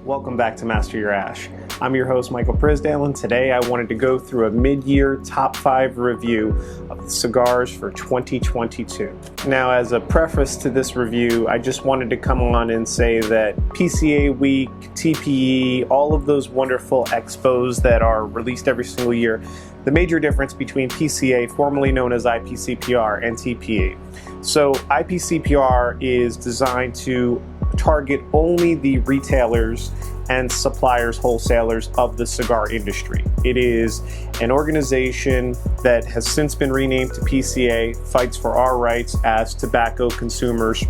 Welcome back to Master Your Ash. I'm your host, Michael Prisdale, and today I wanted to go through a mid-year top 5 review of the cigars for 2022. Now, as a preface to this review, I just wanted to come on and say that PCA Week, TPE, all of those wonderful expos that are released every single year, the major difference between PCA, formerly known as IPCPR, and TPE. So IPCPR is designed to target only the retailers and suppliers, wholesalers of the cigar industry. It is an organization that has since been renamed to PCA, fights for our rights as tobacco consumers,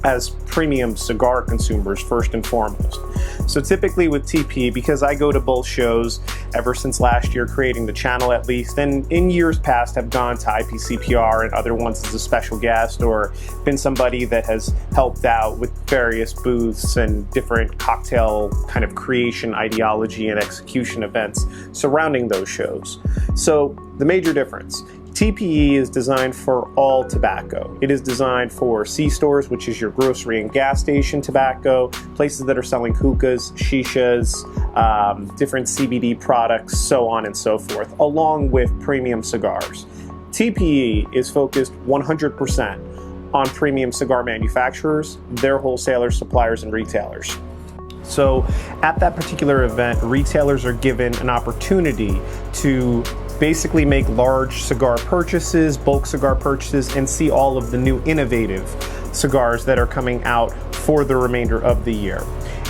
as premium cigar consumers first and foremost. So typically with TP, because I go to both shows ever since last year, creating the channel at least, and in years past have gone to IPCPR and other ones as a special guest, or been somebody that has helped out with various booths and different cocktail kind of creation, ideology, and execution events surrounding those shows. So the major difference, TPE is designed for all tobacco. It is designed for C-stores, which is your grocery and gas station tobacco, places that are selling hookahs, shishas, different CBD products, so on and so forth, along with premium cigars. TPE is focused 100% on premium cigar manufacturers, their wholesalers, suppliers, and retailers. So at that particular event, retailers are given an opportunity to basically make large cigar purchases, bulk cigar purchases, and see all of the new innovative cigars that are coming out for the remainder of the year.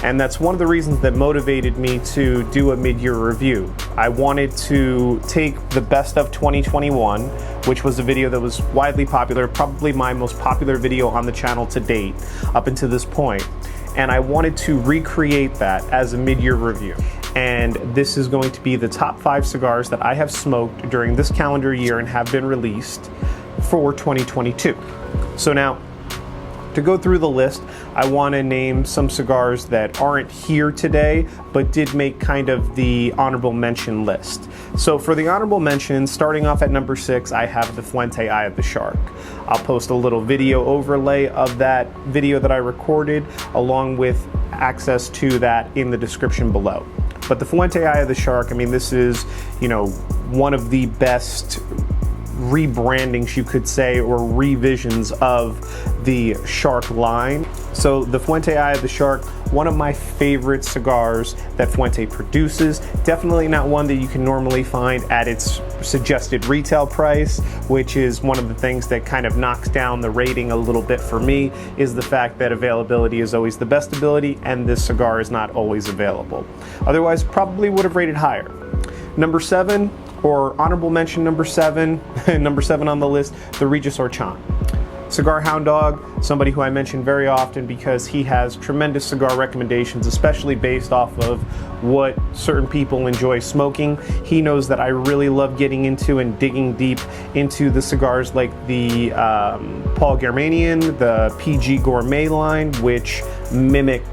And that's one of the reasons that motivated me to do a mid-year review. I wanted to take the best of 2021, which was a video that was widely popular, probably my most popular video on the channel to date up until this point. And I wanted to recreate that as a mid-year review. And this is going to be the top 5 cigars that I have smoked during this calendar year and have been released for 2022. So now, to go through the list, I want to name some cigars that aren't here today, but did make kind of the honorable mention list. So for the honorable mentions, starting off at number 6, I have the Fuente Eye of the Shark. I'll post a little video overlay of that video that I recorded, along with access to that in the description below. But the Fuente Eye of the Shark, I mean, this is, one of the best rebrandings, you could say, or revisions of the Shark line. So the Fuente Eye of the Shark, one of my favorite cigars that Fuente produces. Definitely not one that you can normally find at its suggested retail price, which is one of the things that kind of knocks down the rating a little bit for me, is the fact that availability is always the best ability, and this cigar is not always available. Otherwise, probably would have rated higher. Number 7, or honorable mention number 7, number 7 on the list, the Regius Orchant. Cigar Hound Dog, somebody who I mention very often because he has tremendous cigar recommendations, especially based off of what certain people enjoy smoking. He knows that I really love getting into and digging deep into the cigars like the Paul Germanian, the PG Gourmet line, which mimic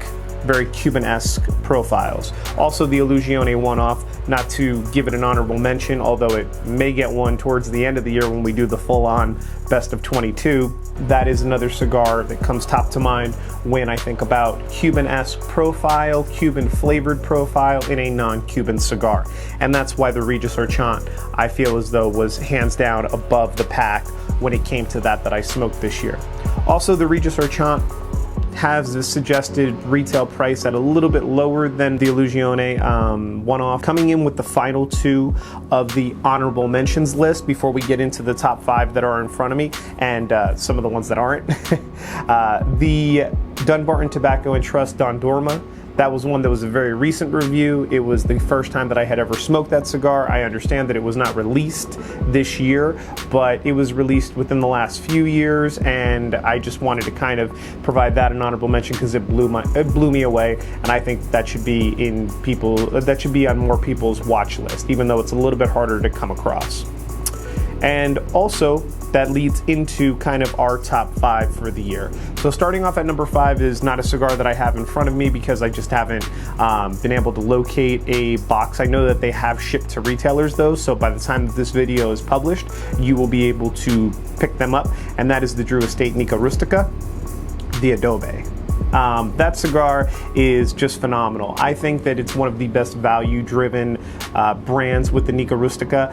very Cuban-esque profiles. Also the Illusione one-off, not to give it an honorable mention, although it may get one towards the end of the year when we do the full-on best of 22. That is another cigar that comes top to mind when I think about Cuban-esque profile, Cuban-flavored profile in a non-Cuban cigar. And that's why the Regius Orchant, I feel as though, was hands down above the pack when it came to that I smoked this year. Also, the Regius Orchant has the suggested retail price at a little bit lower than the Illusione one-off. Coming in with the final 2 of the honorable mentions list before we get into the top 5 that are in front of me and some of the ones that aren't. The Dunbarton Tobacco and Trust Dondurma. That was one that was a very recent review. It was the first time that I had ever smoked that cigar. I understand that it was not released this year, but it was released within the last few years, and I just wanted to kind of provide that an honorable mention because it blew me away, and I think that should be on more people's watch list, even though it's a little bit harder to come across. And also, that leads into kind of our top 5 for the year. So starting off at number 5 is not a cigar that I have in front of me because I just haven't been able to locate a box. I know that they have shipped to retailers though, so by the time that this video is published, you will be able to pick them up, and that is the Drew Estate Nica Rustica, the Adobe. That cigar is just phenomenal. I think that it's one of the best value-driven brands with the Nica Rustica.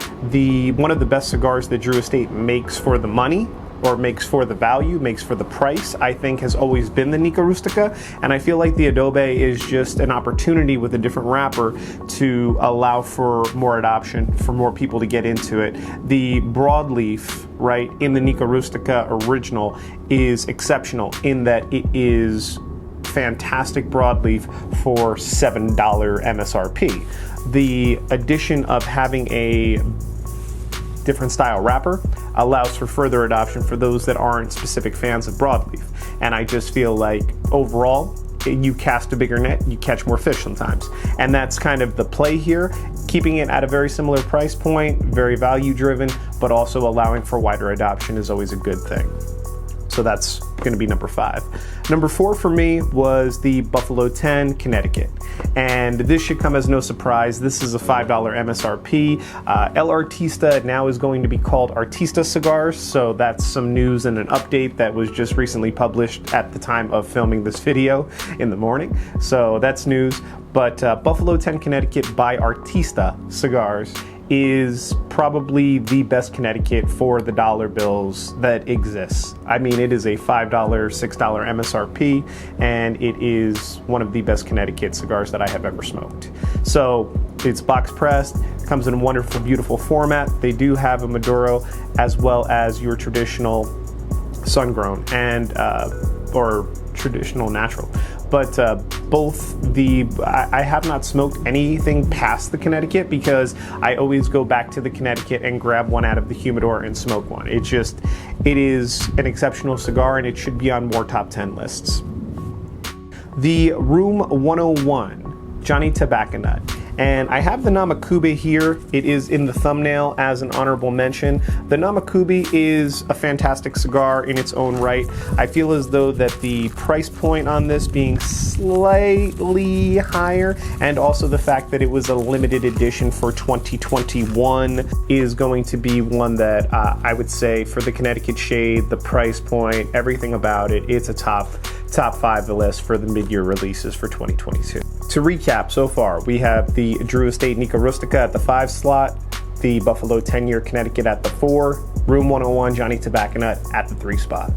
One of the best cigars that Drew Estate makes for the money, or makes for the value, makes for the price, I think has always been the Nica Rustica. And I feel like the Adobe is just an opportunity with a different wrapper to allow for more adoption, for more people to get into it. The broadleaf, right, in the Nica Rustica original is exceptional in that it is fantastic broadleaf for $7 MSRP. The addition of having a different style wrapper allows for further adoption for those that aren't specific fans of broadleaf. And I just feel like overall, you cast a bigger net, you catch more fish sometimes. And that's kind of the play here, keeping it at a very similar price point, very value driven, but also allowing for wider adoption is always a good thing. So that's going to be number 5. Number 4 for me was the Buffalo 10 Connecticut. And this should come as no surprise. This is a $5 MSRP. El Artista now is going to be called Artista Cigars. So that's some news and an update that was just recently published at the time of filming this video in the morning. So that's news. But Buffalo 10 Connecticut by Artista Cigars is probably the best Connecticut for the dollar bills that exists. I mean, it is a $5, $6 MSRP, and it is one of the best Connecticut cigars that I have ever smoked. So it's box pressed, comes in a wonderful, beautiful format. They do have a Maduro as well as your traditional sun-grown and or traditional natural. But I have not smoked anything past the Connecticut because I always go back to the Connecticut and grab one out of the humidor and smoke one. It is an exceptional cigar and it should be on more top 10 lists. The Room 101 Johnny Tobacconaut. And I have the Namakube here. It is in the thumbnail as an honorable mention. The Namakube is a fantastic cigar in its own right. I feel as though that the price point on this being slightly higher, and also the fact that it was a limited edition for 2021 is going to be one that I would say for the Connecticut shade, the price point, everything about it, it's a top 5 list for the mid-year releases for 2022. To recap, so far we have the Drew Estate Nica Rustica at the 5 slot, the Buffalo 10-year Connecticut at the 4, Room 101 Johnny Tobacconaut at the 3 spot.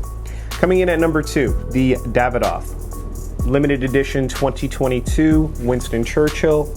Coming in at number 2, the Davidoff limited edition 2022 Winston Churchill.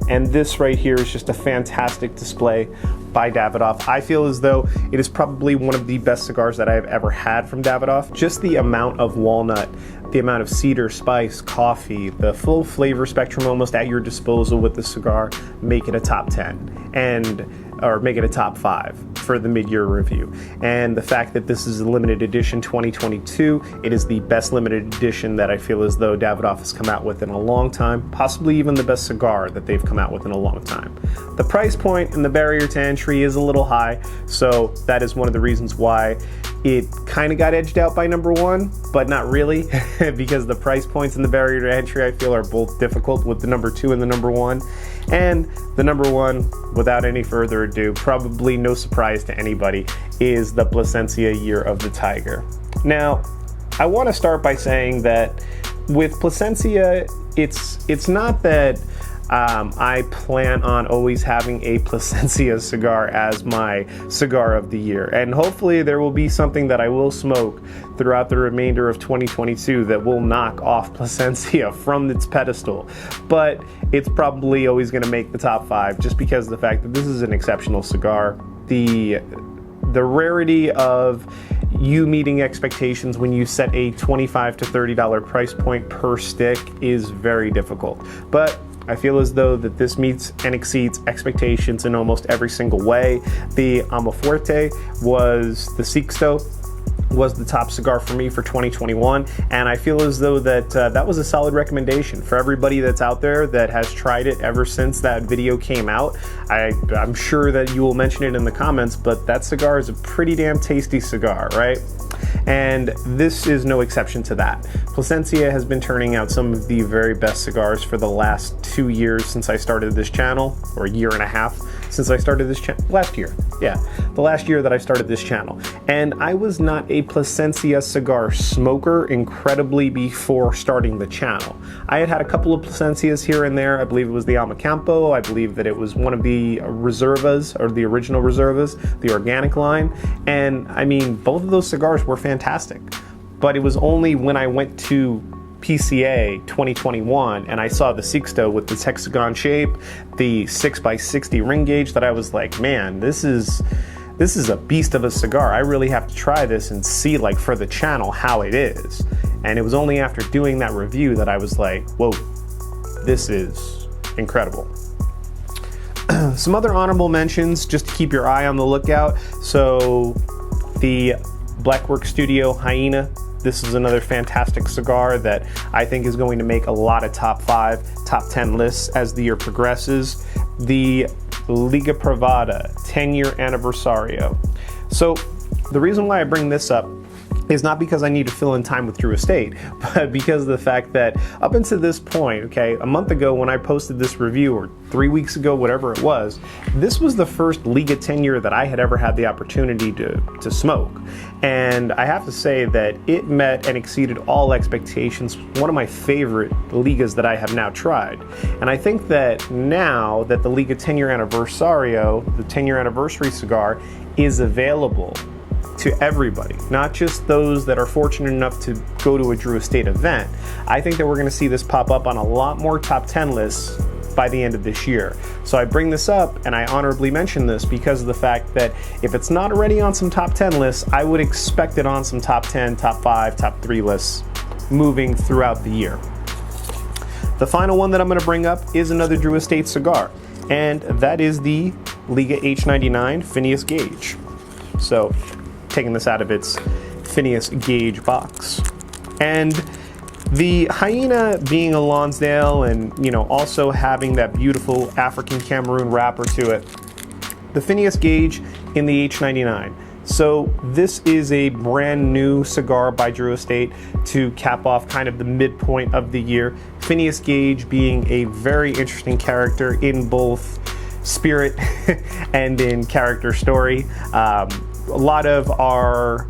And this right here is just a fantastic display by Davidoff. I feel as though it is probably one of the best cigars that I have ever had from Davidoff. Just the amount of walnut, the amount of cedar, spice, coffee, the full flavor spectrum almost at your disposal with the cigar make it a top 10 or make it a top 5 for the mid-year review. And the fact that this is a limited edition 2022, it is the best limited edition that I feel as though Davidoff has come out with in a long time, possibly even the best cigar that they've come out with in a long time. The price point and the barrier to entry is a little high, so that is one of the reasons why it kind of got edged out by number 1, but not really, because the price points and the barrier to entry I feel are both difficult with the number 2 and the number 1. And the number 1, without any further ado, probably no surprise to anybody, is the Plasencia Year of the Tiger. Now, I want to start by saying that with Plasencia, it's not that I plan on always having a Plasencia cigar as my cigar of the year. And hopefully there will be something that I will smoke throughout the remainder of 2022 that will knock off Plasencia from its pedestal. But it's probably always going to make the top 5 just because of the fact that this is an exceptional cigar. The rarity of you meeting expectations when you set a $25 to $30 price point per stick is very difficult. But I feel as though that this meets and exceeds expectations in almost every single way. The Fuente was the Sixto, was the top cigar for me for 2021, and I feel as though that that was a solid recommendation for everybody that's out there that has tried it ever since that video came out. I'm sure that you will mention it in the comments, but that cigar is a pretty damn tasty cigar, right? And this is no exception to that. Plasencia has been turning out some of the very best cigars for the last 2 years since I started this channel, or a year and a half since I started this channel last year. Yeah, the last year that I started this channel. And I was not a Plasencia cigar smoker incredibly before starting the channel. I had a couple of Plasencias here and there. I believe it was the Almacampo. I believe that it was one of the Reservas, or the original Reservas, the organic line. And I mean, both of those cigars were fantastic. But it was only when I went to PCA 2021 and I saw the Sixto with the hexagon shape, the 6x60 ring gauge, that I was like, man, this is a beast of a cigar. I really have to try this and see, like, for the channel how it is. And it was only after doing that review that I was like, whoa, this is incredible. Some other honorable mentions just to keep your eye on the lookout. So the Blackwork Studio Hyena. This is another fantastic cigar that I think is going to make a lot of top 5, top 10 lists as the year progresses. The Liga Privada 10-year Anniversario. So the reason why I bring this up is not because I need to fill in time with Drew Estate, but because of the fact that up until this point, okay, a month ago when I posted this review, or 3 weeks ago, whatever it was, this was the first Liga 10-year that I had ever had the opportunity to smoke. And I have to say that it met and exceeded all expectations. One of my favorite Ligas that I have now tried. And I think that now that the Liga 10-year Anniversario, the 10-year anniversary cigar, is available to everybody, not just those that are fortunate enough to go to a Drew Estate event. I think that we're going to see this pop up on a lot more top 10 lists by the end of this year. So I bring this up and I honorably mention this because of the fact that if it's not already on some top 10 lists, I would expect it on some top 10, top 5, top 3 lists moving throughout the year. The final one that I'm going to bring up is another Drew Estate cigar, and that is the Liga H99 Phineas Gauge. So taking this out of its Phineas Gauge box. And the Hyena being a Lonsdale and, you know, also having that beautiful African Cameroon wrapper to it, the Phineas Gauge in the H99. So this is a brand new cigar by Drew Estate to cap off kind of the midpoint of the year. Phineas Gauge being a very interesting character in both spirit and in character story. A lot of our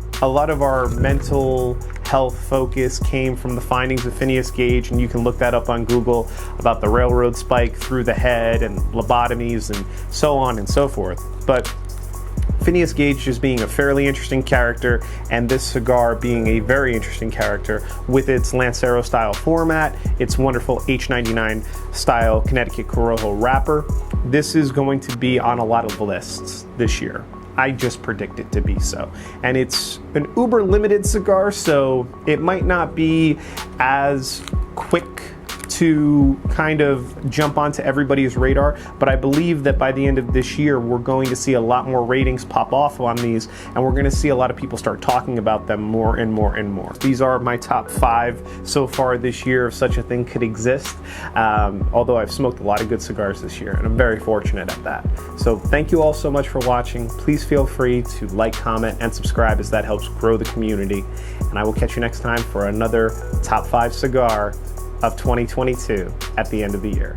mental health focus came from the findings of Phineas Gauge, and you can look that up on Google about the railroad spike through the head and lobotomies and so on and so forth. But Phineas Gauge just being a fairly interesting character, and this cigar being a very interesting character with its Lancero style format, its wonderful H99 style Connecticut Corojo wrapper. This is going to be on a lot of lists this year. I just predict it to be so. And it's an uber limited cigar, so it might not be as quick to kind of jump onto everybody's radar, but I believe that by the end of this year we're going to see a lot more ratings pop off on these, and we're going to see a lot of people start talking about them more and more and more. These are my top 5 so far this year, if such a thing could exist, although I've smoked a lot of good cigars this year, and I'm very fortunate at that. So thank you all so much for watching. Please feel free to like, comment, and subscribe, as that helps grow the community, and I will catch you next time for another top 5 cigar of 2022 at the end of the year.